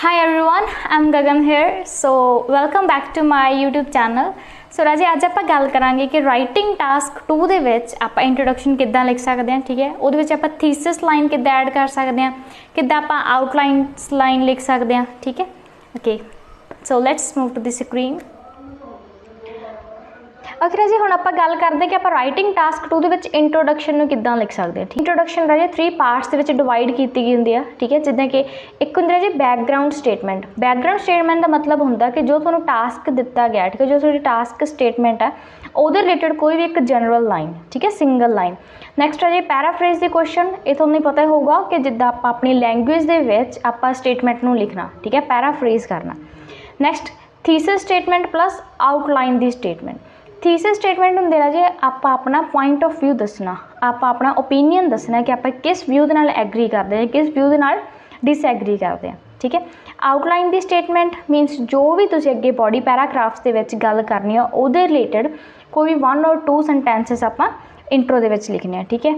Hi everyone, I'm Gagan here. So welcome back to my YouTube channel. सो राजे अज आप गल करांगे कि राइटिंग टास्क 2 दे विच आप इंट्रोडक्शन किद्दां लिख सकते हैं। ठीक है, उहदे विच आप थीसिस लाइन किद्दां ऐड कर सकते हैं, किद्दां आप आउटलाइनस लाइन लिख सकते हैं। ठीक है, okay, so let's move to the screen. Okay राजे, हुण आपां गल करदे कि आपां राइटिंग टास्क 2 दे विच इंट्रोडक्शन नूं किद्दां लिख सकते हैं। इंट्रोडक्शन राजे 3 पार्ट्स दे विच डिवाइड कीती गई हुंदी है। ठीक है, जिद्दां कि एक हुंदा राजे बैकग्राउंड स्टेटमेंट। बैकग्राउंड स्टेटमेंट का मतलब हुंदा कि जो तुहानूं टास्क दिता गया, ठीक है, जो तुहाडी टास्क स्टेटमेंट है उहदे रिलेटेड कोई भी एक जनरल लाइन, ठीक है, सिंगल लाइन। नैक्सट है जी पैराफ्रेज द क्वेश्चन। ये तुहानूं पता होगा कि जिद्दां आपां अपनी लैंगुएज दे विच आपां स्टेटमेंट नूं लिखना, ठीक है, पैराफ्रेज करना। Next thesis statement plus outline दी स्टेटमेंट। थीसिस स्टेटमेंट होंदे राजे आपां अपना पॉइंट ऑफ व्यू दसना, आपां अपना ओपीनियन दसना कि आपां किस व्यू दे नाल एग्री करते हैं, किस व्यू दे नाल डिसएग्री करते हैं। ठीक है, आउटलाइन दी स्टेटमेंट मीनस जो भी तुसीं अगे बॉडी पैराग्राफ्स दे विच गल करनी है उहदे रिलेटेड कोई 1 और 2 सेंटेंसिस आपां इंट्रो दे विच लिखने। ठीक है,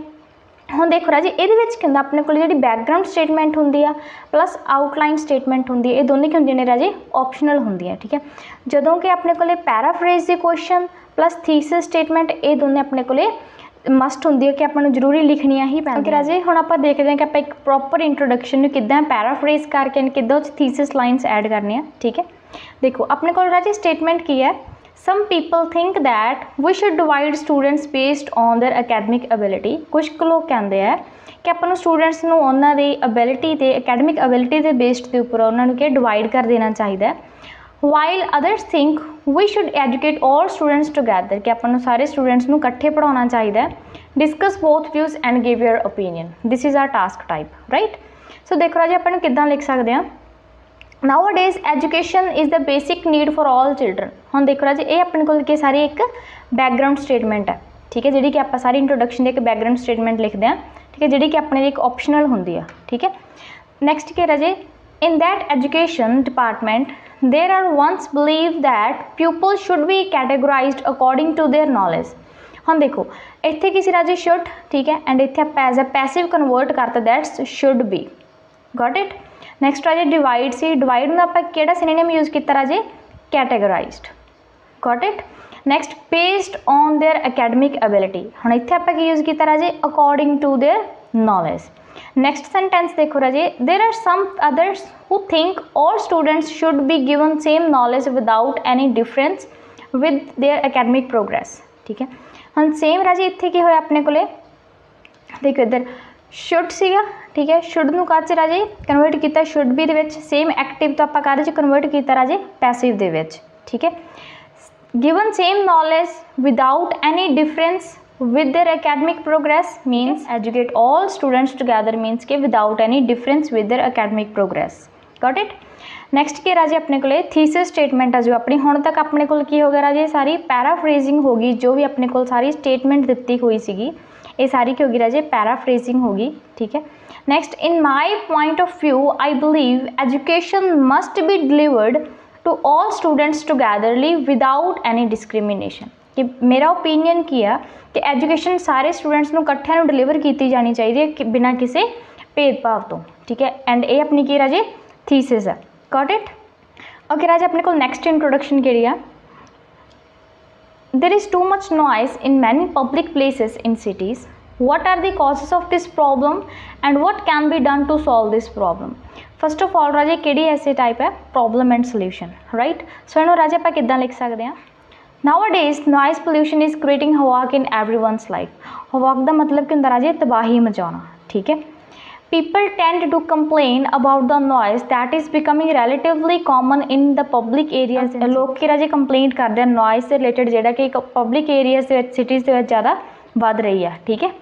हुण देखो राजे इहदे विच कहंदा अपने कोल जिहड़ी बैकग्राउंड स्टेटमेंट हुंदी आ प्लस आउटलाइन स्टेटमेंट हुंदी है, ये दोनों की हुंदियां ने राजे ऑप्शनल हुंदियां। ठीक है, जदों कि अपने कोल paraphrase the question plus thesis statement ये दोनों अपने को मस्ट होंगी है कि अपन जरूरी लिखनिया ही पैंदियां। राजे हुण आपां देखते हैं कि आप एक प्रॉपर इंट्रोडक्शन किद्दां पैराफ्रेज करके किद्दां थीसिस लाइन्स ऐड करनी है। ठीक है, देखो अपने को राजे स्टेटमेंट की है, some people think that we should divide students based on their academic ability. कुछ लोग कहते हैं कि अपन स्टूडेंट्स नूं उन्हां दी एबिलिटी ते अकैडमिक एबिलिटी के बेस्ड के उपर उन्होंने क्या डिवाइड कर देना चाहिए। While others think we should educate all students together, कि अपन सारे स्टूडेंट्स नूं इकट्ठे पढ़ाना चाहिए। Discuss both views and give your opinion. This is our task type, right. सो देखो राजे अपन किद्दां लिख सकते हैं। Now days education is the basic need for all children. हुण देखो राजे ये अपने कोल के सारी एक बैकग्राउंड स्टेटमेंट है। ठीक है, जी कि आप सारी इंट्रोडक्शन एक बैकग्राउंड स्टेटमेंट लिखते हैं। ठीक है, जी कि अपने एक ऑप्शनल होंगी है। ठीक है, नैक्सट के राजे in that education department there are once believed that pupils should be categorized according to their knowledge। हम देखो इत्थे किसी राजे शुड, ठीक है, एंड इत्थे आप एज अ पैसिव कन्वर्ट करते that's should be. Got it. Next राजे डिवाइड सी, डिवाइड में आप केड़ा सिनोनिम यूज किया राजे categorised. Got it. Next based on their academic ability. हम इत्थे आप यूज किया राजे according to their knowledge. Next sentence देखो राजे, there are some others who think all students should be given same knowledge without any difference with their academic progress. ठीक है, हम सेम राजे इत्थे की होया अपने कोले, देखो इधर शुड सीगा। ठीक है, शुड नूं काच राजे कन्वर्ट किया should be they which, same active तो आपां काहदे च कन्वर्ट किया राजे पैसिव दे विच। ठीक है, given same knowledge without any difference with their academic progress means educate all students together means के without any difference with their academic progress। got it। next के राजे अपने को थीसिस स्टेटमेंट है जो अपनी हुण तक अपने को की हो गया राजे सारी पैराफ्रेजिंग होगी, जो भी अपने को सारी स्टेटमेंट दिती हुई सीगी ये सारी की होगी राजे पैराफ्रेजिंग होगी। ठीक है, next in my point of view I believe education must be delivered to all students togetherly without any discrimination. कि मेरा ओपीनियन की है कि एजुकेशन सारे स्टूडेंट्स नूं इकट्ठे नूं डिलीवर की जानी चाहिए कि बिना किसी भेदभाव तो। ठीक है, एंड ये अपनी की राजे थीसिस है। Got it. ओके राजे अपने को नैक्सट इंट्रोडक्शन केड़ी है, there is too much noise in many public places in cities. what are the causes of this problem and what can be done to solve this problem। First of all राजे केड़ी ऐसे type है problem and solution, right. So इन्हों राजे आप किद्दां लिख सकते हैं। Nowadays noise pollution is creating havoc in everyone's life। havoc का मतलब कि राजे तबाही मचाना। ठीक है, people tend to complain about the noise that is becoming relatively common in the public areas। लोग की राजे कंप्लेंट करते हैं नॉइज से रिलेटेड जेड़ा कि पब्लिक एरियाज के सिटीज़ के ज़्यादा बढ़ रही है। ठीक है,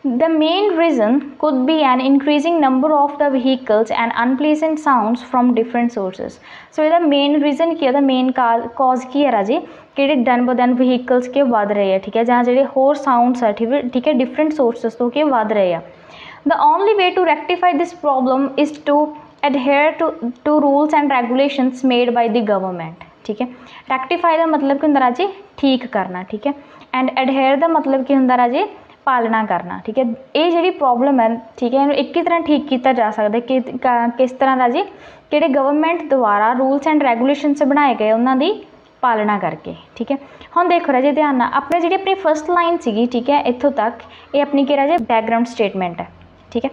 the main reason could be an increasing number of the vehicles and unpleasant sounds from different sources। so ਇਹਦਾ मेन रीजन की है, मेन कॉज की है राजे कि दिन ब दिन व्हीकल्स के बढ़ रहे हैं। ठीक है, जहाँ जो होर साउंड्स है, ठीक है, डिफरेंट सोर्सेस तो के बढ़ रहे हैं। The only way to rectify this problem is to adhere to rules and regulations made by the government. ठीक है, रेक्टिफाई का मतलब कि होंदा राजे ठीक करना। ठीक है, एंड एडहेयर का मतलब कि होंदा राजे पालना करना। ठीक है, ये जी प्रॉब्लम है, ठीक है, एक ही तरह ठीक किया जा सकता है कि किस तरह राजे कि गवर्नमेंट द्वारा रूल्स एंड रेगूलेशनस बनाए गए उन्होंने पालना करके। ठीक है, हम देखो राजे ध्यान नाल अपने जी अपनी फर्स्ट लाइन सी, ठीक है, इत्थों तक ये अपनी क्या राजे बैकग्राउंड स्टेटमेंट है। ठीक है,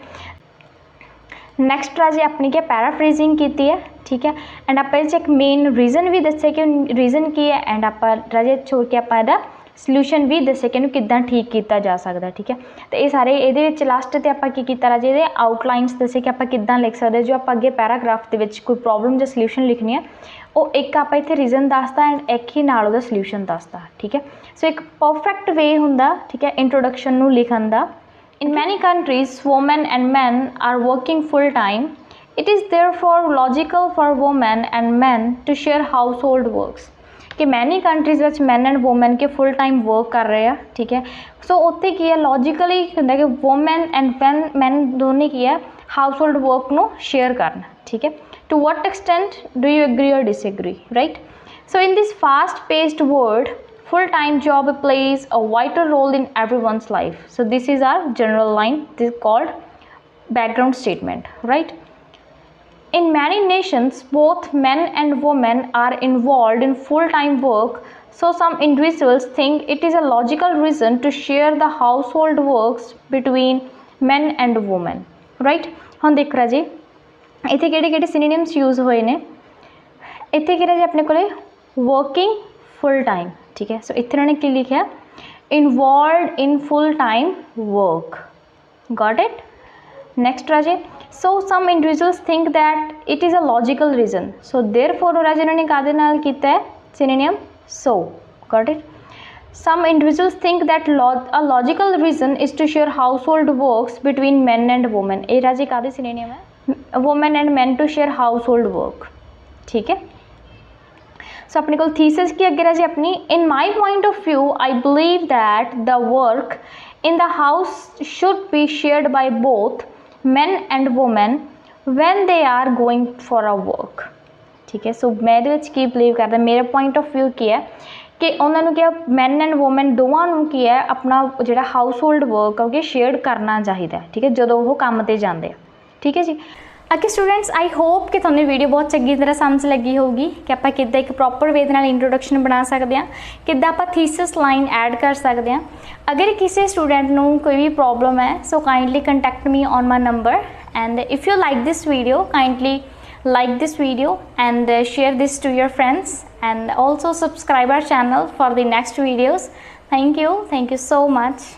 नैक्सट राजे अपनी क्या पैराफ्रेजिंग की है। ठीक है, एंड आप एक मेन रीजन भी दसे कि रीजन की है, एंड आप राजे छोड़ के आप सल्यूशन भी दसे कि किदा ठीक किया जा सकता। ठीक है, तो ये सारे ये लास्ट से आप राजे ये आउटलाइनस दसे कि आप किदा लिख सकते, जो आप अगे पैराग्राफ के कोई प्रॉब्लम जो सल्यूशन लिखनी है वो एक आप इतने रीजन दसता एंड एक ही नाल उहदा सल्यूशन दसता। ठीक है, सो एक परफेक्ट वे हुंदा, ठीक है, इंट्रोडक्शन नूं लिखण दा। In many countries, women and men are working full time. It is therefore logical for women and men to share household works. कि many countries which man and women के full time work कर रहे हैं। ठीक है, सो उत्ते की है लॉजिकली होंदा कि वूमेन एंड मैन दोनों की है हाउस होल्ड वर्क नू शेयर करना। ठीक है, to what extent do you agree और disagree, right? So in this fast paced world, full-time job plays a vital role in everyone's life. So this is our general line, this is called background statement, right? In many nations, both men and women are involved in full-time work, so some individuals think it is a logical reason to share the household works between men and women, right? हम देख रहा जी इतने किहड़े synonyms use होए ने, इतने कि अपने कोले वर्किंग फुल टाइम। ठीक है, सो इतने उन्होंने की लिखा involve in full time work, got it. Next राजे so some individuals think that it is a logical reason, so therefore राजे उन्होंने कादे नाल कीता है synonym so, got it. Some individuals think that a logical reason is to share household works between man and women, ये राजे कादे synonym है women and man to share household work. ठीक है, सो अपने को थीसिस की अगे राजे अपनी in my point of view I believe that the work in the house should be shared by both man and women when they are going for a work. ठीक है, सो मैं की बिलीव करता, मेरा पॉइंट ऑफ व्यू की है कि उन्होंने क्या मैन एंड वूमेन दोवां की है अपना जो हाउस होल्ड वर्क है शेयर करना चाहिए। ठीक है, जो वो काम पर जाते हैं। ठीक है जी, ओके स्टूडेंट्स, आई होप कि तुहानू वीडियो बहुत चंगी तरह समझ लगी होगी कि आप किद्दां एक प्रॉपर वे नाल इंट्रोडक्शन बना सकते हैं, किद्दां आप थीसिस लाइन ऐड कर सकते हैं। अगर किसी स्टूडेंट नू कोई भी प्रॉब्लम है so kindly contact me on my number, and if you like this video kindly like this video and share this to your friends, and also subscribe our channel for the next videos. Thank you so much.